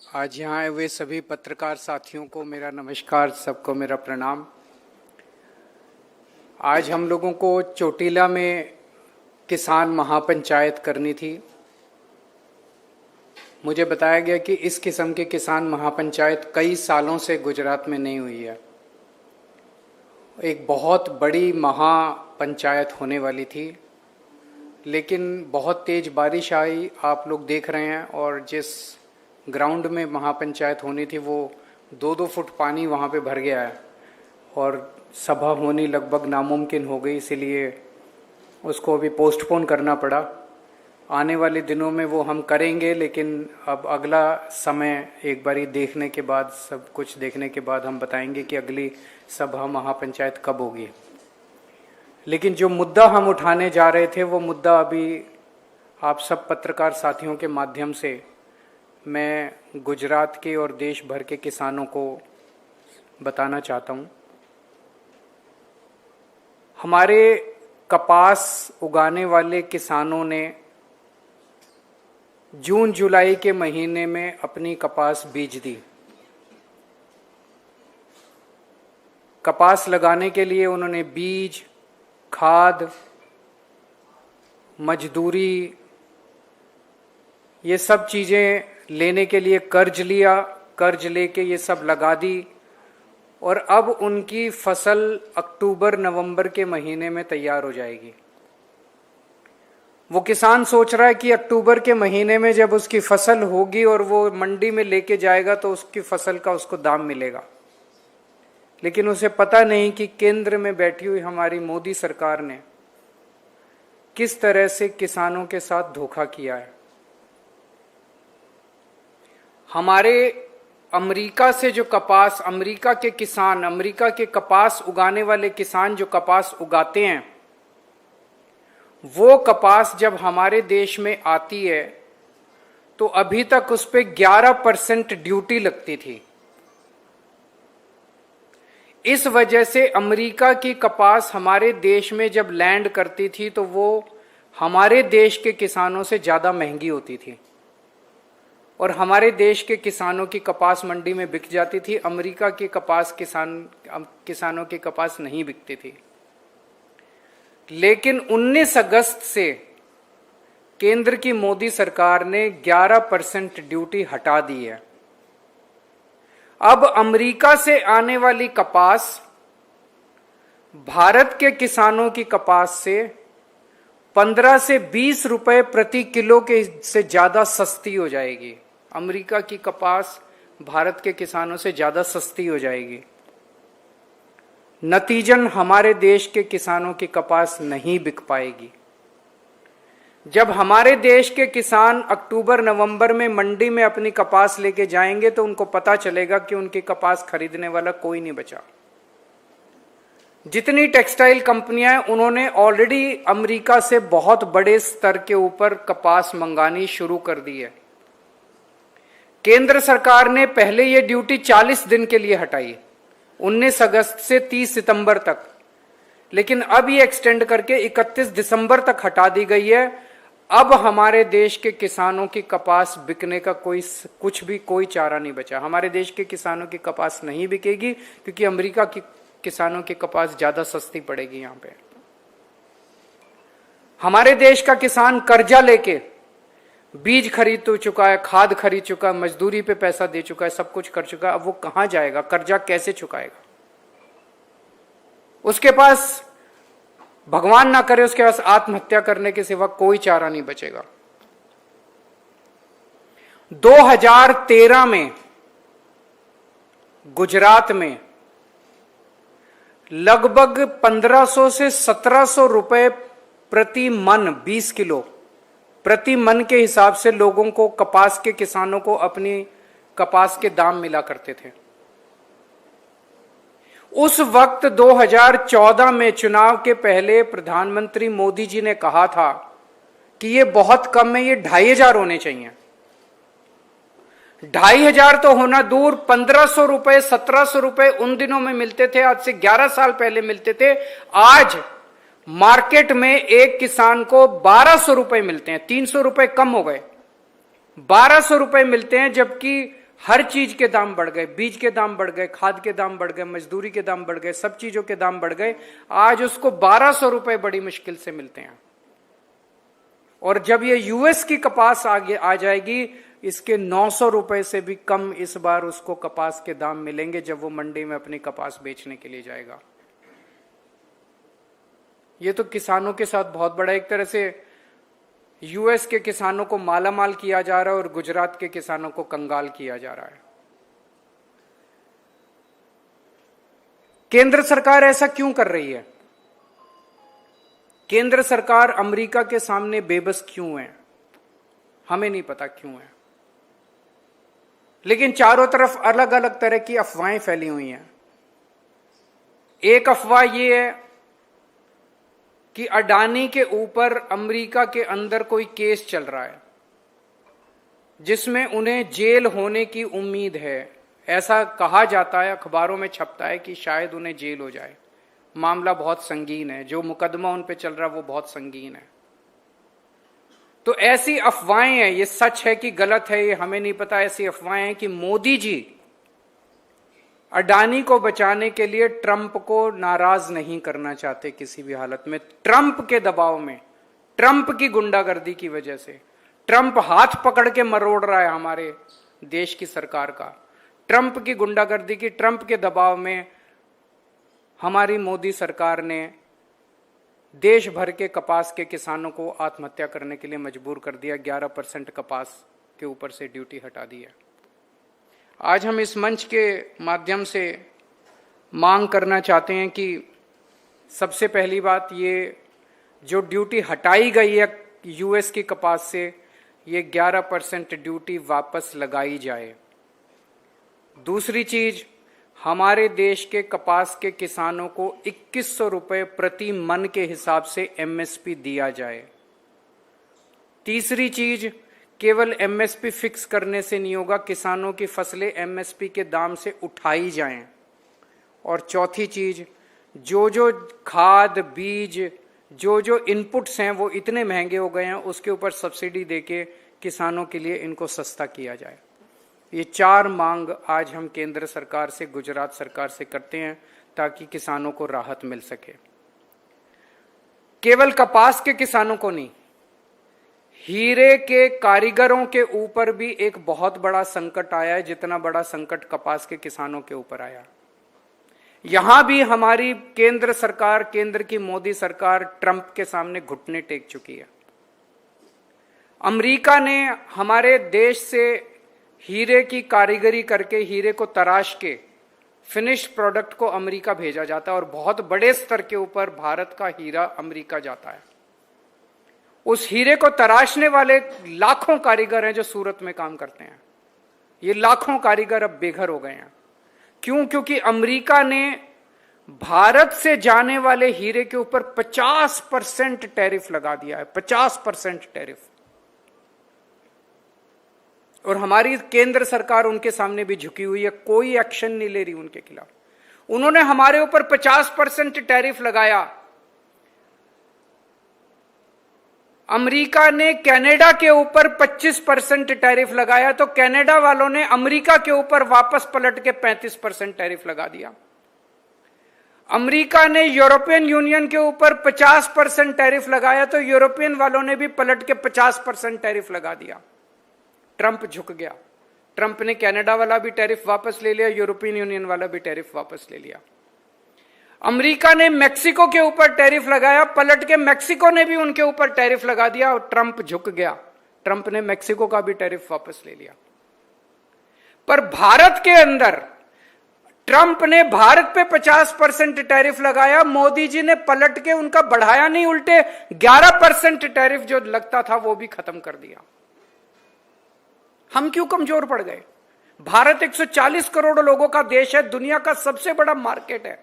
आज यहाँ आए हुए सभी पत्रकार साथियों को मेरा नमस्कार, सबको मेरा प्रणाम। आज हम लोगों को चोटीला में किसान महापंचायत करनी थी। मुझे बताया गया कि इस किस्म की किसान महापंचायत कई सालों से गुजरात में नहीं हुई है। एक बहुत बड़ी महापंचायत होने वाली थी, लेकिन बहुत तेज बारिश आई, आप लोग देख रहे हैं। और जिस ग्राउंड में महापंचायत होनी थी वो 2-2 फुट पानी वहाँ पे भर गया है और सभा होनी लगभग नामुमकिन हो गई, इसीलिए उसको अभी पोस्टपोन करना पड़ा। आने वाले दिनों में वो हम करेंगे, लेकिन अब अगला समय एक बारी देखने के बाद, सब कुछ देखने के बाद हम बताएंगे कि अगली सभा महापंचायत कब होगी। लेकिन जो मुद्दा हम उठाने जा रहे थे वो मुद्दा अभी आप सब पत्रकार साथियों के माध्यम से मैं गुजरात के और देश भर के किसानों को बताना चाहता हूँ। हमारे कपास उगाने वाले किसानों ने जून जुलाई के महीने में अपनी कपास बीज दी। कपास लगाने के लिए उन्होंने बीज, खाद, मजदूरी, ये सब चीज़ें लेने के लिए कर्ज लिया। कर्ज लेके ये सब लगा दी और अब उनकी फसल अक्टूबर नवंबर के महीने में तैयार हो जाएगी। वो किसान सोच रहा है कि अक्टूबर के महीने में जब उसकी फसल होगी और वो मंडी में लेके जाएगा तो उसकी फसल का उसको दाम मिलेगा। लेकिन उसे पता नहीं कि केंद्र में बैठी हुई हमारी मोदी सरकार ने किस तरह से किसानों के साथ धोखा किया है। हमारे अमेरिका से जो कपास, अमेरिका के किसान, अमेरिका के कपास उगाने वाले किसान जो कपास उगाते हैं, वो कपास जब हमारे देश में आती है तो अभी तक उस पे 11% ड्यूटी लगती थी। इस वजह से अमेरिका की कपास हमारे देश में जब लैंड करती थी तो वो हमारे देश के किसानों से ज्यादा महंगी होती थी और हमारे देश के किसानों की कपास मंडी में बिक जाती थी। अमेरिका की कपास किसानों की कपास नहीं बिकती थी। लेकिन 19 अगस्त से केंद्र की मोदी सरकार ने 11% ड्यूटी हटा दी है। अब अमेरिका से आने वाली कपास भारत के किसानों की कपास से 15 से 20 रुपए प्रति किलो के से ज्यादा सस्ती हो जाएगी। अमेरिका की कपास भारत के किसानों से ज्यादा सस्ती हो जाएगी। नतीजन हमारे देश के किसानों की कपास नहीं बिक पाएगी। जब हमारे देश के किसान अक्टूबर नवंबर में मंडी में अपनी कपास लेके जाएंगे तो उनको पता चलेगा कि उनकी कपास खरीदने वाला कोई नहीं बचा। जितनी टेक्सटाइल कंपनियां हैं उन्होंने ऑलरेडी अमेरिका से बहुत बड़े स्तर के ऊपर कपास मंगानी शुरू कर दी है। केंद्र सरकार ने पहले ये ड्यूटी 40 दिन के लिए हटाई, 19 अगस्त से 30 सितंबर तक, लेकिन अब ये एक्सटेंड करके 31 दिसंबर तक हटा दी गई है। अब हमारे देश के किसानों की कपास बिकने का कोई चारा नहीं बचा। हमारे देश के किसानों की कपास नहीं बिकेगी क्योंकि अमेरिका की किसानों की कपास ज्यादा सस्ती पड़ेगी। यहां पे हमारे देश का किसान कर्जा लेके बीज खरीद तो चुका है, खाद खरीद चुका है, मजदूरी पे पैसा दे चुका है, सब कुछ कर चुका है। अब वो कहां जाएगा, कर्जा कैसे चुकाएगा? उसके पास, भगवान ना करे, उसके पास आत्महत्या करने के सिवा कोई चारा नहीं बचेगा। 2013 में गुजरात में लगभग 1500 से 1700 रुपए प्रति मन, 20 किलो प्रति मन के हिसाब से लोगों को, कपास के किसानों को अपनी कपास के दाम मिला करते थे। उस वक्त 2014 में चुनाव के पहले प्रधानमंत्री मोदी जी ने कहा था कि ये बहुत कम है, ये 2500 होने चाहिए। 2500 तो होना दूर, 1500 रुपए, 1700 रुपए उन दिनों में मिलते थे, आज से 11 साल पहले मिलते थे। आज मार्केट में एक किसान को 1200 रुपए मिलते हैं, 300 रुपए कम हो गए। 1200 रुपए मिलते हैं, जबकि हर चीज के दाम बढ़ गए, बीज के दाम बढ़ गए, खाद के दाम बढ़ गए, मजदूरी के दाम बढ़ गए, सब चीजों के दाम बढ़ गए। आज उसको 1200 रुपए बड़ी मुश्किल से मिलते हैं। और जब ये यूएस की कपास आगे आ जाएगी, इसके 900 रुपए से भी कम इस बार उसको कपास के दाम मिलेंगे जब वो मंडी में अपनी कपास बेचने के लिए जाएगा। ये तो किसानों के साथ बहुत बड़ा, एक तरह से यूएस के किसानों को मालामाल किया जा रहा है और गुजरात के किसानों को कंगाल किया जा रहा है। केंद्र सरकार ऐसा क्यों कर रही है? केंद्र सरकार अमेरिका के सामने बेबस क्यों है? हमें नहीं पता क्यों है, लेकिन चारों तरफ अलग अलग तरह की अफवाहें फैली हुई हैं। एक अफवाह यह है कि अडानी के ऊपर अमेरिका के अंदर कोई केस चल रहा है जिसमें उन्हें जेल होने की उम्मीद है। ऐसा कहा जाता है, अखबारों में छपता है कि शायद उन्हें जेल हो जाए। मामला बहुत संगीन है, जो मुकदमा उन पे चल रहा है वो बहुत संगीन है। तो ऐसी अफवाहें हैं, ये सच है कि गलत है ये हमें नहीं पता। ऐसी अफवाहें हैं कि मोदी जी अडानी को बचाने के लिए ट्रंप को नाराज नहीं करना चाहते किसी भी हालत में। ट्रंप के दबाव में, ट्रंप की गुंडागर्दी की वजह से, ट्रंप हाथ पकड़ के मरोड़ रहा है हमारे देश की सरकार का। ट्रंप की गुंडागर्दी की, ट्रंप के दबाव में हमारी मोदी सरकार ने देश भर के कपास के किसानों को आत्महत्या करने के लिए मजबूर कर दिया। 11% कपास के ऊपर से ड्यूटी हटा दी है। आज हम इस मंच के माध्यम से मांग करना चाहते हैं कि सबसे पहली बात, ये जो ड्यूटी हटाई गई है यूएस की कपास से, ये 11% ड्यूटी वापस लगाई जाए। दूसरी चीज, हमारे देश के कपास के किसानों को 2100 रुपए प्रति मन के हिसाब से एमएसपी दिया जाए। तीसरी चीज, केवल एमएसपी फिक्स करने से नहीं होगा, किसानों की फसलें एमएसपी के दाम से उठाई जाएं। और चौथी चीज, जो खाद, बीज, जो इनपुट्स हैं वो इतने महंगे हो गए हैं, उसके ऊपर सब्सिडी देके किसानों के लिए इनको सस्ता किया जाए। ये 4 मांग आज हम केंद्र सरकार से, गुजरात सरकार से करते हैं ताकि किसानों को राहत मिल सके। केवल कपास के किसानों को नहीं, हीरे के कारीगरों के ऊपर भी एक बहुत बड़ा संकट आया है, जितना बड़ा संकट कपास के किसानों के ऊपर आया। यहां भी हमारी केंद्र सरकार, केंद्र की मोदी सरकार ट्रंप के सामने घुटने टेक चुकी है। अमेरिका ने हमारे देश से हीरे की कारीगरी करके, हीरे को तराश के फिनिश्ड प्रोडक्ट को अमेरिका भेजा जाता है और बहुत बड़े स्तर के ऊपर भारत का हीरा अमेरिका जाता है। उस हीरे को तराशने वाले लाखों कारीगर हैं जो सूरत में काम करते हैं। ये लाखों कारीगर अब बेघर हो गए हैं। क्यों? क्योंकि अमेरिका ने भारत से जाने वाले हीरे के ऊपर 50% टैरिफ लगा दिया है। 50% टैरिफ। और हमारी केंद्र सरकार उनके सामने भी झुकी हुई है, कोई एक्शन नहीं ले रही उनके खिलाफ। उन्होंने हमारे ऊपर 50% टैरिफ लगाया। अमेरिका ने कनाडा के ऊपर 25% टैरिफ लगाया, तो कनाडा वालों ने अमेरिका के ऊपर वापस पलट के 35% टैरिफ लगा दिया। अमेरिका ने यूरोपियन यूनियन के ऊपर 50% टैरिफ लगाया, तो यूरोपियन वालों ने भी पलट के 50% टैरिफ लगा दिया। ट्रंप झुक गया। ट्रंप ने कनाडा वाला भी टैरिफ वापस ले लिया, यूरोपियन यूनियन वाला भी टैरिफ वापस ले लिया। अमेरिका ने मेक्सिको के ऊपर टैरिफ लगाया, पलट के मेक्सिको ने भी उनके ऊपर टैरिफ लगा दिया और ट्रंप झुक गया। ट्रंप ने मेक्सिको का भी टैरिफ वापस ले लिया। पर भारत के अंदर ट्रंप ने भारत पे 50% टैरिफ लगाया, मोदी जी ने पलट के उनका बढ़ाया नहीं, उल्टे 11% टैरिफ जो लगता था वो भी खत्म कर दिया। हम क्यों कमजोर पड़ गए? भारत 140 करोड़ लोगों का देश है, दुनिया का सबसे बड़ा मार्केट है।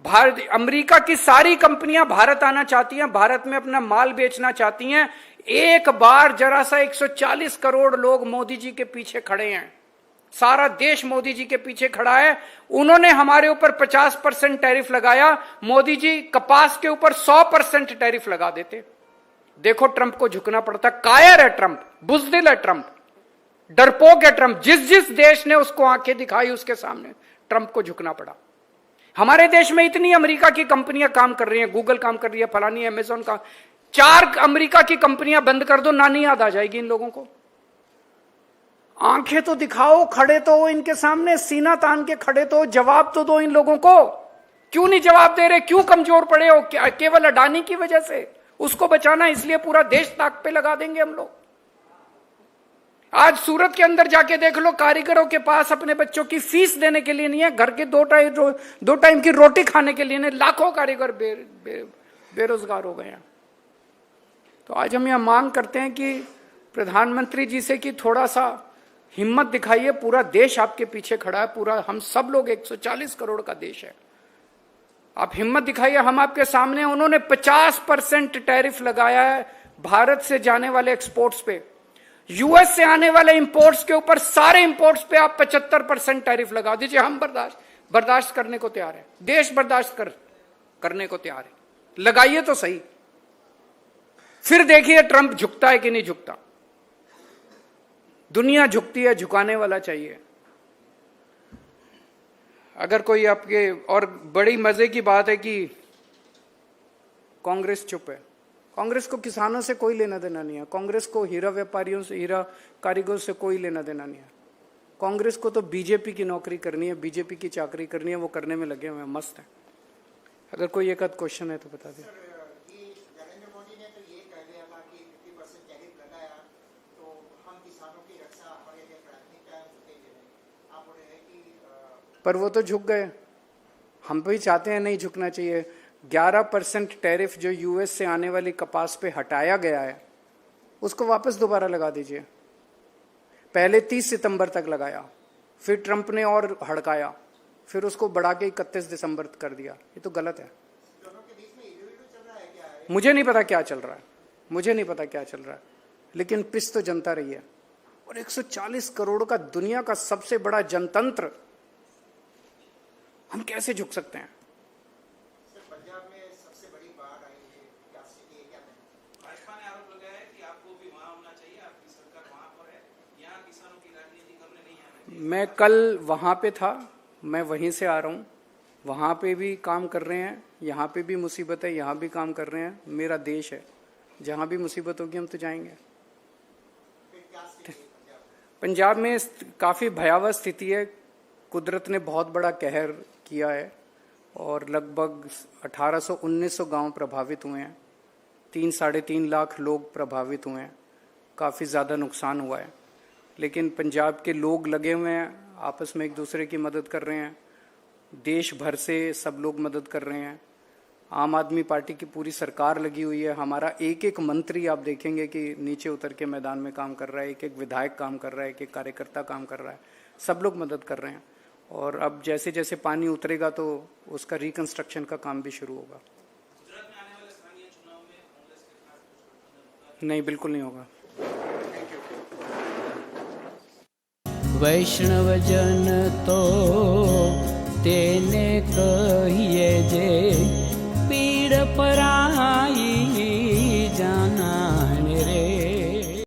भारत, अमेरिका की सारी कंपनियां भारत आना चाहती हैं, भारत में अपना माल बेचना चाहती हैं। एक बार जरा सा 140 करोड़ लोग मोदी जी के पीछे खड़े हैं, सारा देश मोदी जी के पीछे खड़ा है। उन्होंने हमारे ऊपर 50% टैरिफ लगाया, मोदी जी कपास के ऊपर 100% टैरिफ लगा देते। देखो ट्रंप को झुकना पड़ता। कायर है ट्रंप, बुज़दिल है ट्रंप। डरपोक है ट्रंप। जिस जिस देश ने उसको आंखें दिखाई उसके सामने ट्रंप को झुकना पड़ा। हमारे देश में इतनी अमेरिका की कंपनियां काम कर रही हैं, गूगल काम कर रही है, फलानी अमेजोन का, 4 अमेरिका की कंपनियां बंद कर दो, नानी याद आ जाएगी इन लोगों को। आंखें तो दिखाओ, खड़े तो हो इनके सामने, सीना तान के खड़े तो हो, जवाब तो दो इन लोगों को। क्यों नहीं जवाब दे रहे? क्यों कमजोर पड़े हो? केवल अडानी की वजह से? उसको बचाना इसलिए पूरा देश ताक पे लगा देंगे हम लोग। आज सूरत के अंदर जाके देख लो, कारीगरों के पास अपने बच्चों की फीस देने के लिए नहीं है, घर के 2 टाइम की रोटी खाने के लिए नहीं। लाखों कारीगर बेरोजगार हो गए हैं। तो आज हम यह मांग करते हैं कि प्रधानमंत्री जी से कि थोड़ा सा हिम्मत दिखाइए। पूरा देश आपके पीछे खड़ा है, पूरा हम सब लोग 140 करोड़ का देश है। आप हिम्मत दिखाइए, हम आपके सामने। उन्होंने 50% टैरिफ लगाया है भारत से जाने वाले एक्सपोर्ट्स पे। यूएस से आने वाले इंपोर्ट्स के ऊपर, सारे इंपोर्ट्स पे आप 75% टैरिफ लगा दीजिए। हम बर्दाश्त करने को तैयार है, देश बर्दाश्त करने को तैयार है। लगाइए तो सही, फिर देखिए ट्रंप झुकता है कि नहीं झुकता। दुनिया झुकती है, झुकाने वाला चाहिए। अगर कोई आपके, और बड़ी मजे की बात है कि कांग्रेस चुप है। कांग्रेस को किसानों से कोई लेना देना नहीं है, कांग्रेस को हीरा व्यापारियों से, हीरा कारीगरों से कोई लेना देना नहीं है। कांग्रेस को तो बीजेपी की नौकरी करनी है, बीजेपी की चाकरी करनी है, वो करने में लगे हुए हैं, मस्त है। अगर कोई एक आध क्वेश्चन है तो बता दें। पर वो तो झुक गए। हम भी चाहते हैं नहीं झुकना चाहिए। 11% टैरिफ जो यूएस से आने वाली कपास पे हटाया गया है, उसको वापस दोबारा लगा दीजिए। पहले 30 सितंबर तक लगाया, फिर ट्रंप ने और हड़काया, फिर उसको बढ़ा के 31 दिसंबर कर दिया। ये तो गलत है। मुझे नहीं पता क्या चल रहा है, मुझे नहीं पता क्या चल रहा है, लेकिन पिस तो जनता रही है। और 140 करोड़ का दुनिया का सबसे बड़ा जनतंत्र, हम कैसे झुक सकते हैं? पंजाब में सबसे बड़ी बाढ़ आई है, क्या स्थिति है, क्या नहीं? भाजपा ने आरोप लगाया है कि आपको भी वहां होना चाहिए, आपकी सरकार वहां पर है, यहाँ किसानों की राजनीति करने नहीं आना चाहिए। मैं कल वहां पे था, मैं वहीं से आ रहा हूँ। वहां पे भी काम कर रहे हैं, यहाँ पे भी मुसीबत है, यहाँ भी काम कर रहे हैं। मेरा देश है, जहाँ भी मुसीबत होगी हम तो जाएंगे। पंजाब में काफी भयावह स्थिति है। कुदरत ने बहुत बड़ा कहर किया है और लगभग 1800-1900 गांव प्रभावित हुए हैं। 3-3.5 लाख लोग प्रभावित हुए हैं। काफ़ी ज़्यादा नुकसान हुआ है, लेकिन पंजाब के लोग लगे हुए हैं, आपस में एक दूसरे की मदद कर रहे हैं। देश भर से सब लोग मदद कर रहे हैं। आम आदमी पार्टी की पूरी सरकार लगी हुई है। हमारा एक एक मंत्री आप देखेंगे कि नीचे उतर के मैदान में काम कर रहा है, एक एक विधायक काम कर रहा है, एक एक कार्यकर्ता काम कर रहा है। सब लोग मदद कर रहे हैं। और अब जैसे जैसे पानी उतरेगा तो उसका रिकंस्ट्रक्शन का काम भी शुरू होगा। गुजरात में आने वाले स्थानीय चुनाव में कांग्रेस के खिलाफ नहीं, बिल्कुल नहीं होगा। वैष्णवजन तो तेने कहिए जे पीड़ पराई।